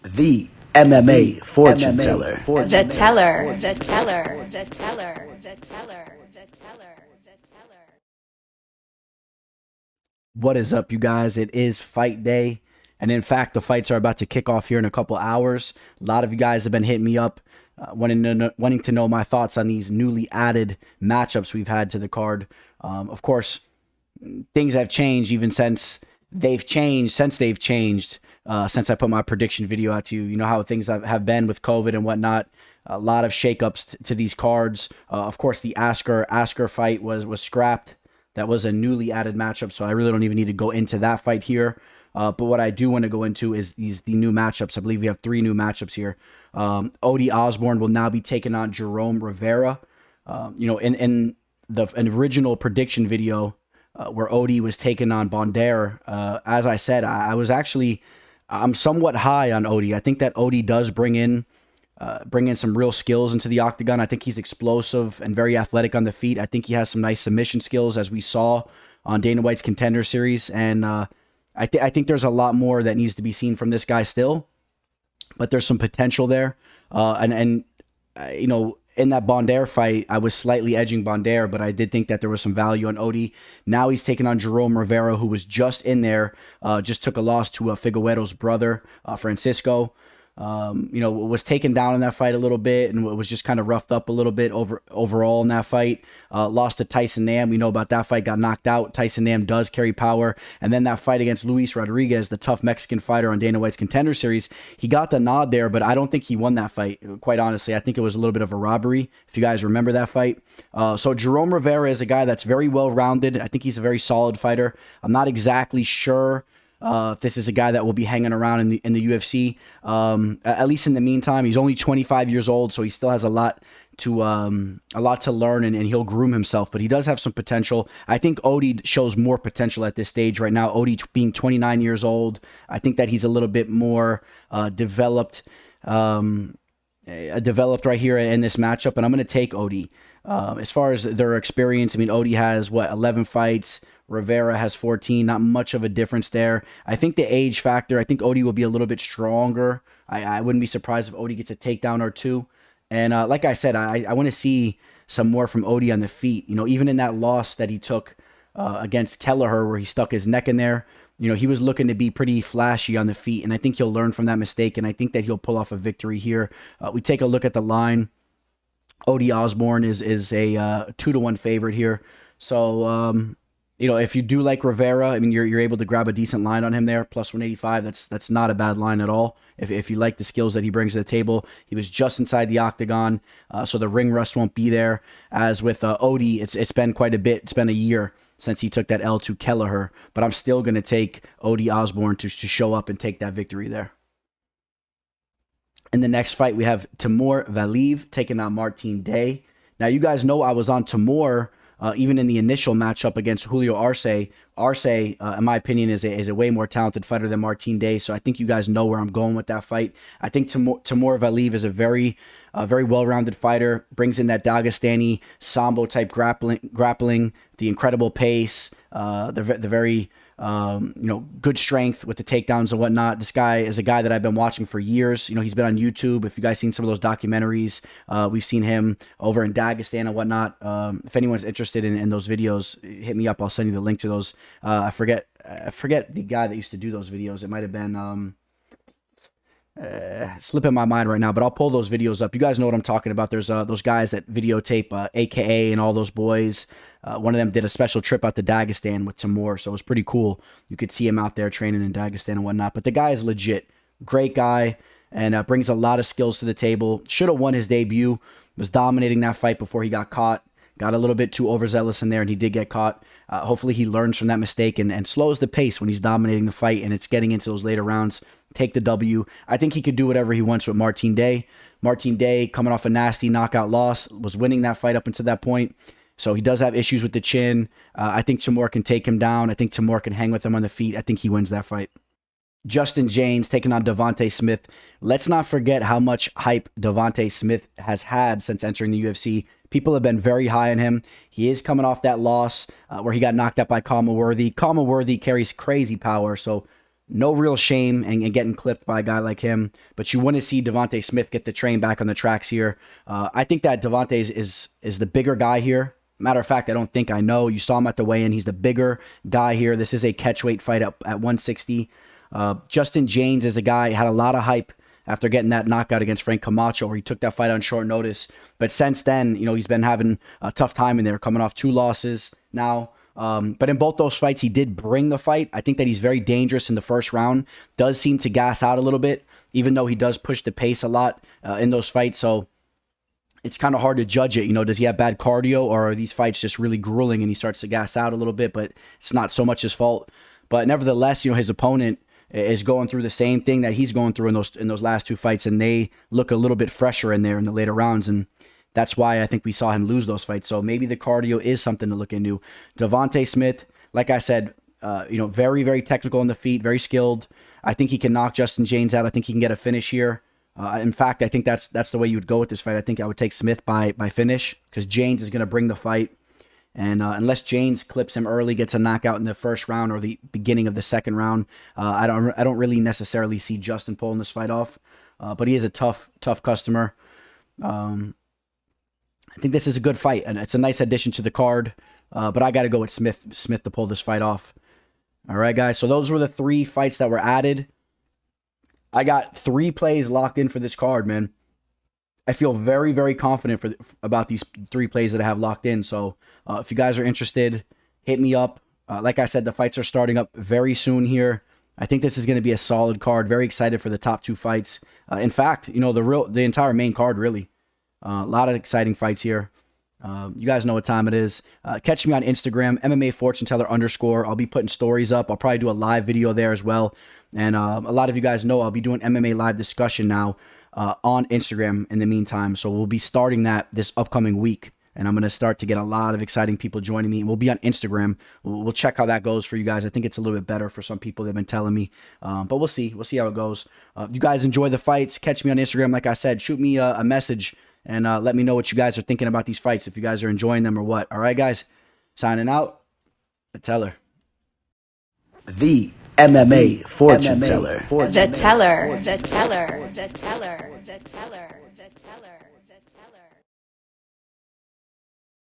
The MMA fortune teller. The teller, the teller, the teller, the teller, the teller, the teller. What is up, you guys? It is fight day. And in fact, the fights are about to kick off here in a couple hours. A lot of you guys have been hitting me up, wanting to know my thoughts on these newly added matchups we've had to the card. Of course, things have changed even since they've changed, since I put my prediction video out to you. You know how things have been with COVID and whatnot. A lot of shakeups to these cards. Of course, the Asker fight was scrapped. That was a newly added matchup, so I really don't even need to go into that fight here. But what I do want to go into is the new matchups. I believe we have 3 new matchups here. Osbourne will now be taking on Jerome Rivera. In the original prediction video where Odie was taking on Bondare, as I said, I'm somewhat high on Odie. I think that Odie does bring in some real skills into the octagon. I think he's explosive and very athletic on the feet. I think he has some nice submission skills, as we saw on Dana White's Contender Series. And I think there's a lot more that needs to be seen from this guy still, but there's some potential there. In that Bondare fight, I was slightly edging Bondare, but I did think that there was some value on Odie. Now he's taking on Jerome Rivera, who was just in there, just took a loss to Figueroa's brother, Francisco. Was taken down in that fight a little bit and was just kind of roughed up a little bit overall in that fight. Lost to Tyson Nam. We know about that fight, got knocked out. Tyson Nam does carry power. And then that fight against Luis Rodriguez, the tough Mexican fighter on Dana White's Contender Series, he got the nod there, but I don't think he won that fight, quite honestly. I think it was a little bit of a robbery, if you guys remember that fight. So Jerome Rivera is a guy that's very well-rounded. I think he's a very solid fighter. I'm not exactly sure if this is a guy that will be hanging around in the UFC, at least in the meantime. He's only 25 years old, so he still has a lot to learn, and he'll groom himself. But he does have some potential. I think Odie shows more potential at this stage right now. Odie being 29 years old, I think that he's a little bit more developed right here in this matchup, and I'm going to take Odie. As far as their experience, I mean, Odie has 11 fights. Rivera has 14, not much of a difference there. I think the age factor, I think Odie will be a little bit stronger. I wouldn't be surprised if Odie gets a takedown or 2. And like I said, I want to see some more from Odie on the feet. Even in that loss that he took against Kelleher, where he stuck his neck in there, he was looking to be pretty flashy on the feet. And I think he'll learn from that mistake, and I think that he'll pull off a victory here. We take a look at the line. Odie Osbourne is a 2-1 favorite here. So, if you do like Rivera, I mean, you're able to grab a decent line on him there, plus 185. That's not a bad line at all. If you like the skills that he brings to the table, he was just inside the octagon, so the ring rust won't be there. As with Odie, it's been quite a bit. It's been a year since he took that L to Kelleher, but I'm still going to take Odie Osbourne to show up and take that victory there. In the next fight, we have Timur Valiev taking on Martin Day. Now, you guys know I was on Timur. Even in the initial matchup against Julio Arce. Arce, in my opinion, is a way more talented fighter than Martin Day, so I think you guys know where I'm going with that fight. I think Timur Valiev is a very well-rounded fighter, brings in that Dagestani Sambo-type grappling, the incredible pace, the very good strength with the takedowns and whatnot. This guy is a guy that I've been watching for years. He's been on YouTube. If you guys seen some of those documentaries, we've seen him over in Dagestan and whatnot. If anyone's interested in those videos, hit me up. I'll send you the link to those. I forget the guy that used to do those videos. It might have been slipping my mind right now, but I'll pull those videos up. You guys know what I'm talking about. There's those guys that videotape AKA and all those boys. One of them did a special trip out to Dagestan with Timur, so it was pretty cool. You could see him out there training in Dagestan and whatnot. But the guy is legit. Great guy, and brings a lot of skills to the table. Should have won his debut. Was dominating that fight before he got caught. Got a little bit too overzealous in there, and he did get caught. Hopefully he learns from that mistake and slows the pace when he's dominating the fight and it's getting into those later rounds. Take the W. I think he could do whatever he wants with Martin Day. Martin Day, coming off a nasty knockout loss, was winning that fight up until that point. So he does have issues with the chin. I think Timur can take him down. I think Timur can hang with him on the feet. I think he wins that fight. Justin Jaynes taking on Devonte Smith. Let's not forget how much hype Devonte Smith has had since entering the UFC. People have been very high on him. He is coming off that loss where he got knocked out by Kama Worthy. Kama Worthy carries crazy power, so no real shame in getting clipped by a guy like him. But you want to see Devonte Smith get the train back on the tracks here. I think that Devonte is the bigger guy here. Matter of fact, I know. You saw him at the weigh-in. He's the bigger guy here. This is a catchweight fight at 160. Justin Jaynes is a guy, had a lot of hype after getting that knockout against Frank Camacho, where he took that fight on short notice. But since then, he's been having a tough time in there, coming off 2 losses now. But in both those fights, he did bring the fight. I think that he's very dangerous in the first round. Does seem to gas out a little bit, even though he does push the pace a lot in those fights. So it's kind of hard to judge it. Does he have bad cardio, or are these fights just really grueling and he starts to gas out a little bit? But it's not so much his fault. But nevertheless, his opponent is going through the same thing that he's going through in those last 2 fights, and they look a little bit fresher in there in the later rounds, and that's why I think we saw him lose those fights. So maybe the cardio is something to look into. Devonte Smith, like I said, very, very technical on the feet, very skilled. I think he can knock Justin Jaynes out. I think he can get a finish here. In fact, I think that's the way you would go with this fight. I think I would take Smith by finish, because Jaynes is going to bring the fight. And unless Jaynes clips him early, gets a knockout in the first round or the beginning of the second round, I don't really necessarily see Justin pulling this fight off. But he is a tough customer. I think this is a good fight, and it's a nice addition to the card. But I got to go with Smith to pull this fight off. All right, guys. So those were the 3 fights that were added. I got 3 plays locked in for this card, man. I feel very, very confident about these 3 plays that I have locked in. So if you guys are interested, hit me up. Like I said, the fights are starting up very soon here. I think this is going to be a solid card. Very excited for the top 2 fights. In fact, the entire main card, really. A lot of exciting fights here. You guys know what time it is. Catch me on Instagram, MMA Fortune Teller _ I'll be putting stories up. I'll probably do a live video there as well. And a lot of you guys know I'll be doing MMA live discussion now on Instagram in the meantime. So we'll be starting that this upcoming week. And I'm going to start to get a lot of exciting people joining me. And we'll be on Instagram. We'll check how that goes for you guys. I think it's a little bit better for some people. They've been telling me. But we'll see. We'll see how it goes. If you guys enjoy the fights, catch me on Instagram. Like I said, shoot me a message and let me know what you guys are thinking about these fights, if you guys are enjoying them or what. All right, guys. Signing out. The Teller. The MMA Fortune Teller. The Teller. The Teller. The Teller. The Teller.